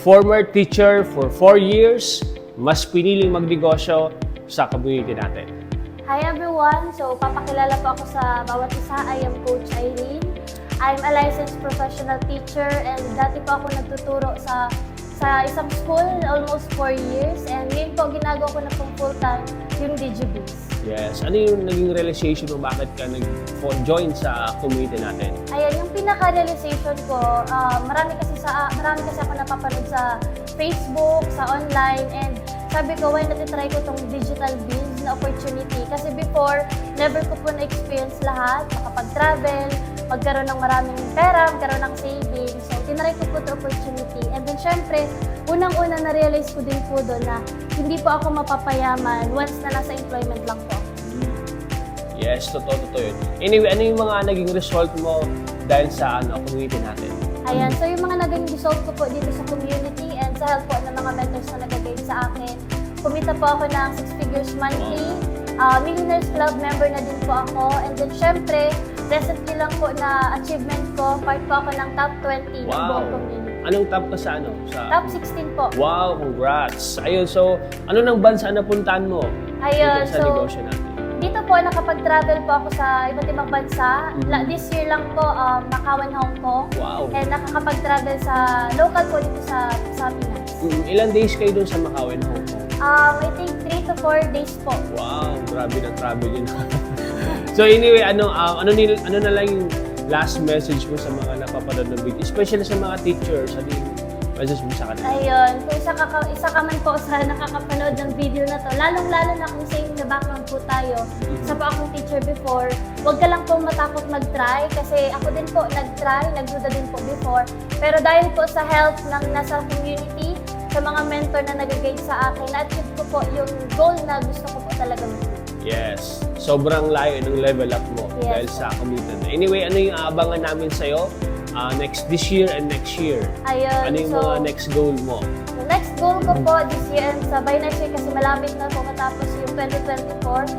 former teacher for 4 years, mas piniling magnegosyo sa community natin. Hi everyone! So, papakilala po ako sa bawat isa. I am Coach Irene. I'm a licensed professional teacher and dati po ako nagtuturo sa isang school almost 4 years and ngayon po ginagawa ko na pong full-time yung DigiBiz. Yes. Ano yung naging realization mo bakit ka nag-join sa community natin? Ayan, yung pinaka-realization ko, marami kasi ako napapanood sa Facebook, sa online, and sabi ko, why not try ko tong digital biz na opportunity? Kasi before, never ko po na-experience lahat, makapag-travel, magkaroon ng maraming pera, magkaroon ng savings. So, tinry ko po ito opportunity. And then, syempre, unang-una na-realize ko din po doon na hindi po ako mapapayaman once na nasa employment lang po. Yes, totoo yun. Anyway, ano yung mga naging result mo dahil sa community natin? Ayan, so yung mga naging result ko po dito sa community and sa help po ng mga mentors na nag-guide sa akin, kumita po ako ng 6 figures monthly, Millionaires Club member na din po ako, and then syempre, recently lang po na achievement ko, part po ako ng top 20 ng buong community. Anong top ka sa ano? Top 16 po. Wow, congrats! Ayun, so ano nang bansa na puntahan mo? Ayun, Sa negosyo natin? Dito po, nakapag-travel po ako sa iba't ibang bansa. This year lang po, Macau and Hong Kong. Wow! And nakakapag-travel sa local po dito sa Pinas. Ilang days kayo dun sa Macau and Hong Kong? I think 3 to 4 days po. Wow! Grabe na travel yun. So anyway, ano na lang yung last message mo sa mga napapanood ng video? Especially sa mga teachers, ano yung message mo sa kanila? Ayun, kung isa ka man po sa nakakapanood ng video na to, lalong-lalo na kung same na background po tayo, isa pa akong teacher before, huwag ka lang po matakot mag-try kasi ako din po nag-try, nagduda din po before. Pero dahil po sa help ng nasa community, sa mga mentor na nag-guide sa akin, na-achieve ko po yung goal na gusto ko po talaga mag-do. Yes. Sobrang layo ng level up mo dahil sa community. Anyway, ano yung aabangan namin sa'yo this year and next year? Ayun, Ano yung mga next goal mo? The next goal ko po this year and by next year kasi malapit na po matapos yung 2024.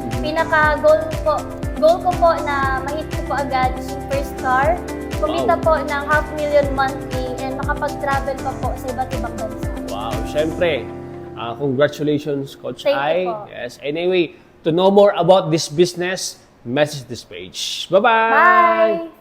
Goal ko po na ma-hit ko po agad is yung first car. Kumita po ng 500,000 monthly and makapag-travel pa po sa iba't ibang bansa. Wow, syempre. Congratulations, Coach Thank Ai. you po. Yes. Anyway, to know more about this business, message this page. Bye-bye! Bye!